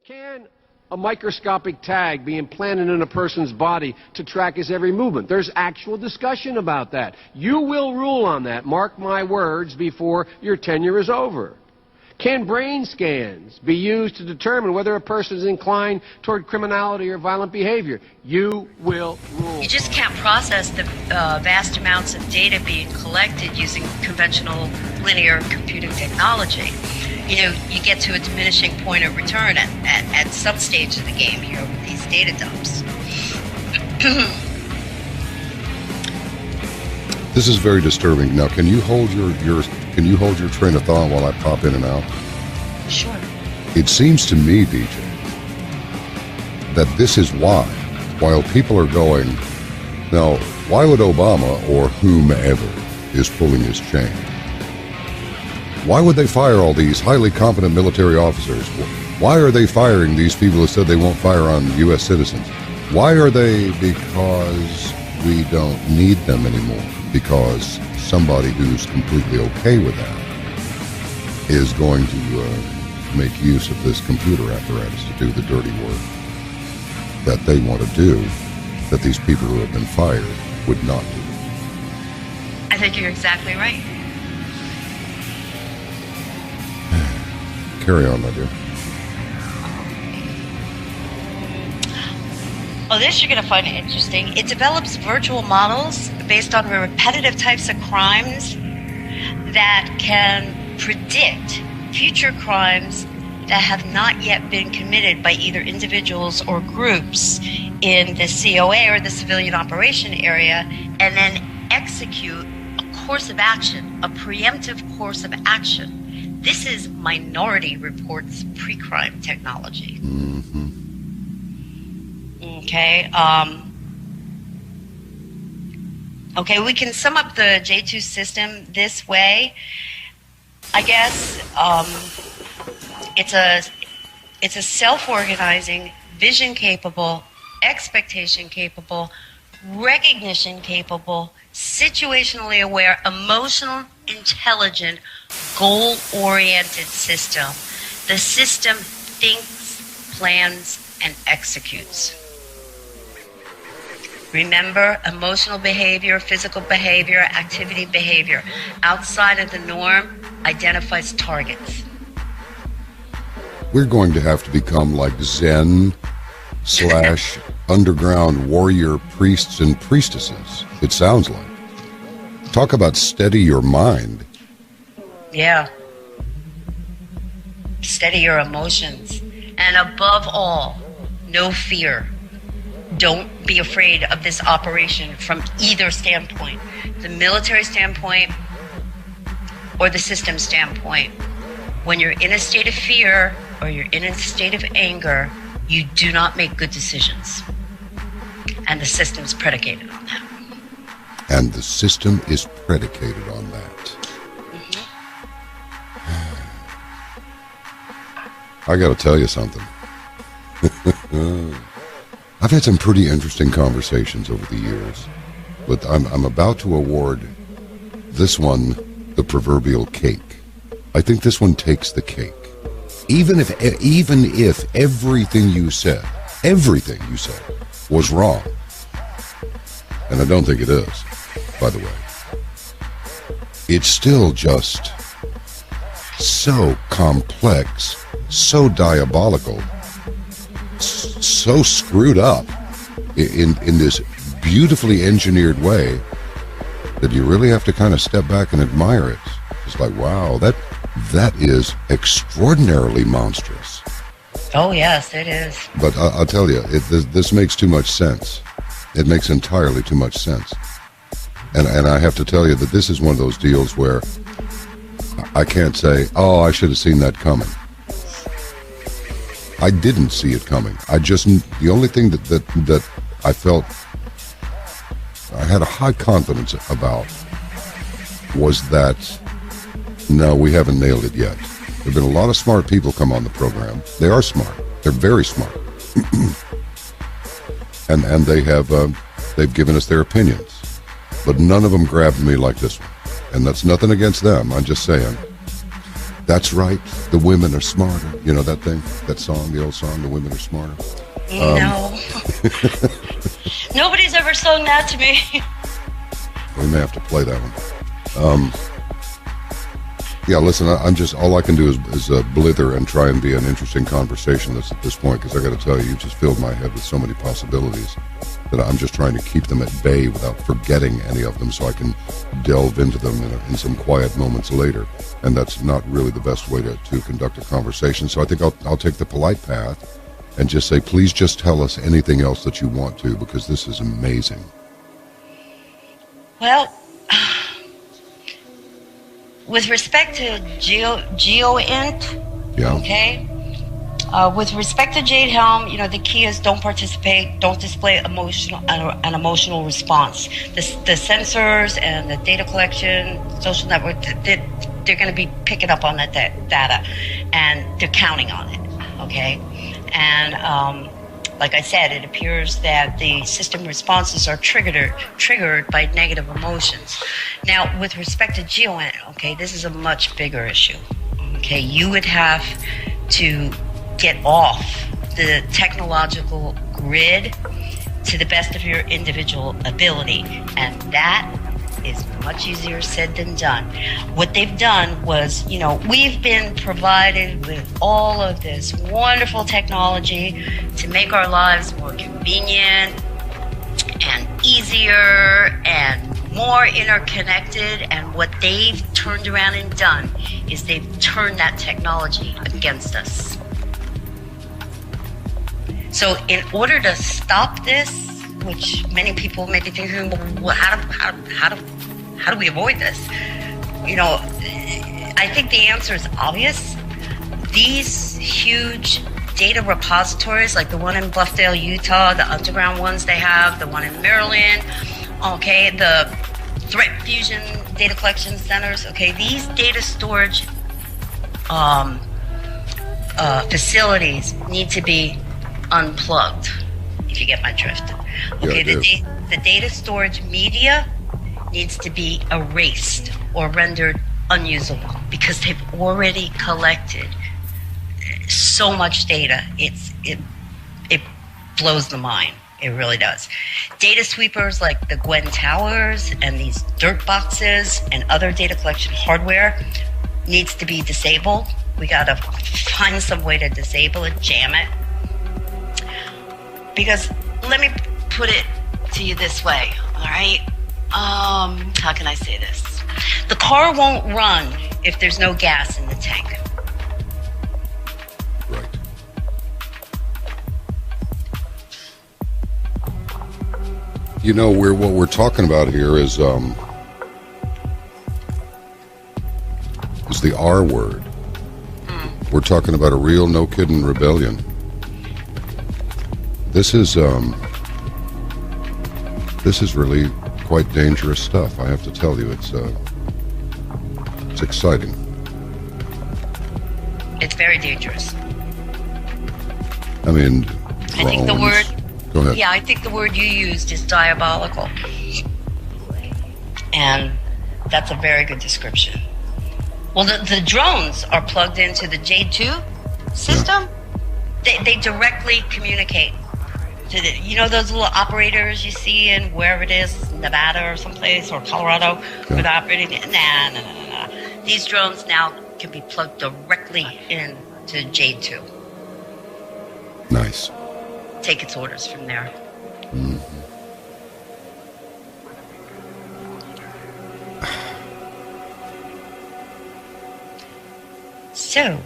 Can a microscopic tag be implanted in a person's body to track his every movement? There's actual discussion about that. You will rule on that, mark my words, before your tenure is over. Can brain scans be used to determine whether a person is inclined toward criminality or violent behavior? You will rule. You just can't process the vast amounts of data being collected using conventional linear computing technology. You know, you get to a diminishing point of return at some stage of the game here with these data dumps. This is very disturbing. Now, can you hold your train of thought while I pop in and out? Sure. It seems to me, DJ, that this is why, while people are going, now, why would Obama or whomever is pulling his chain? Why would they fire all these highly competent military officers? Why are they firing these people who said they won't fire on U.S. citizens? Why are they? Because we don't need them anymore. Because somebody who's completely okay with that is going to make use of this computer apparatus to do the dirty work that they want to do, that these people who have been fired would not do. I think you're exactly right. Carry on, my dear. Oh, this you're going to find interesting. It develops virtual models based on repetitive types of crimes that can predict future crimes that have not yet been committed by either individuals or groups in the COA or the civilian operation area, and then execute a course of action, a preemptive course of action. This is Minority Report's pre-crime technology. Mm-hmm. Okay. Okay, we can sum up the J2 system this way. I guess it's a self-organizing, vision-capable, expectation-capable, recognition-capable, situationally aware, emotional, intelligent, goal-oriented system. The system thinks, plans, and executes. Remember, emotional behavior, physical behavior, activity behavior outside of the norm identifies targets. We're going to have to become like Zen / underground warrior priests and priestesses, it sounds like. Talk about steady your mind. Yeah. Steady your emotions. And above all, no fear. Don't be afraid of this operation from either standpoint, the military standpoint or the system standpoint. When you're in a state of fear or you're in a state of anger, you do not make good decisions. And the system's predicated on that. And the system is predicated on that. I got to tell you something. I've had some pretty interesting conversations over the years, but I'm about to award this one the proverbial cake. I think this one takes the cake. Even if everything you said was wrong, and I don't think it is, by the way, it's still just so complex, so diabolical, so screwed up in this beautifully engineered way that you really have to kind of step back and admire it. It's like, wow, that is extraordinarily monstrous. Oh, yes, it is. But I'll tell you, this makes too much sense. It makes entirely too much sense. And I have to tell you that this is one of those deals where I can't say, oh, I should have seen that coming. I didn't see it coming. The only thing that I felt I had a high confidence about was that, no, we haven't nailed it yet. There have been a lot of smart people come on the program. They are smart. They're very smart. and they've given us their opinions. But none of them grabbed me like this one. And that's nothing against them. I'm just saying. That's right. The women are smarter. You know that thing, that song, the old song, the women are smarter. No. Nobody's ever sung that to me. We may have to play that one. Yeah, listen, I'm just, all I can do is blither and try and be an interesting conversationalist at this point, because I got to tell you, you just filled my head with so many possibilities that I'm just trying to keep them at bay without forgetting any of them, so I can delve into them in some quiet moments later. And that's not really the best way to conduct a conversation. So I think I'll take the polite path and just say, please just tell us anything else that you want to, because this is amazing. Well, with respect to GeoInt, Yeah. okay, with respect to Jade Helm, you know, the key is don't participate, don't display an emotional response. The sensors and the data collection, social network, they're going to be picking up on that data, and they're counting on it, okay? And like I said, it appears that the system responses are triggered by negative emotions. Now, with respect to GeoInt, okay, this is a much bigger issue. Okay, you would have to get off the technological grid to the best of your individual ability, and that is much easier said than done. What they've done was, you know, we've been provided with all of this wonderful technology to make our lives more convenient and easier and more interconnected, and what they've turned around and done is they've turned that technology against us. So in order to stop this, which many people may be thinking, well, how do we avoid this? You know, I think the answer is obvious. These huge data repositories, like the one in Bluffdale, Utah, the underground ones they have, the one in Maryland, okay, the threat fusion data collection centers, okay, these data storage facilities need to be unplugged, if you get my drift. Okay, the data storage media needs to be erased or rendered unusable, because they've already collected so much data. It blows the mind. It really does. Data sweepers like the Gwen Towers and these dirt boxes and other data collection hardware needs to be disabled. We gotta find some way to disable it, jam it. Because let me put it to you this way, all right? How can I say this? The car won't run if there's no gas in the tank. Right. You know, what we're talking about here is the R word. We're talking about a real, no kidding rebellion. This is really quite dangerous stuff. I have to tell you, it's exciting. It's very dangerous. I mean, I think the word. Go ahead. Yeah, I think the word you used is diabolical, and that's a very good description. Well, the drones are plugged into the JADE 2 system. Yeah. They directly communicate to the, you know, those little operators you see in wherever it is, Nevada or someplace, or Colorado, where they're operating. Nah. These drones now can be plugged directly into JADE 2. Nice. Take its orders from there. Mm-hmm. So,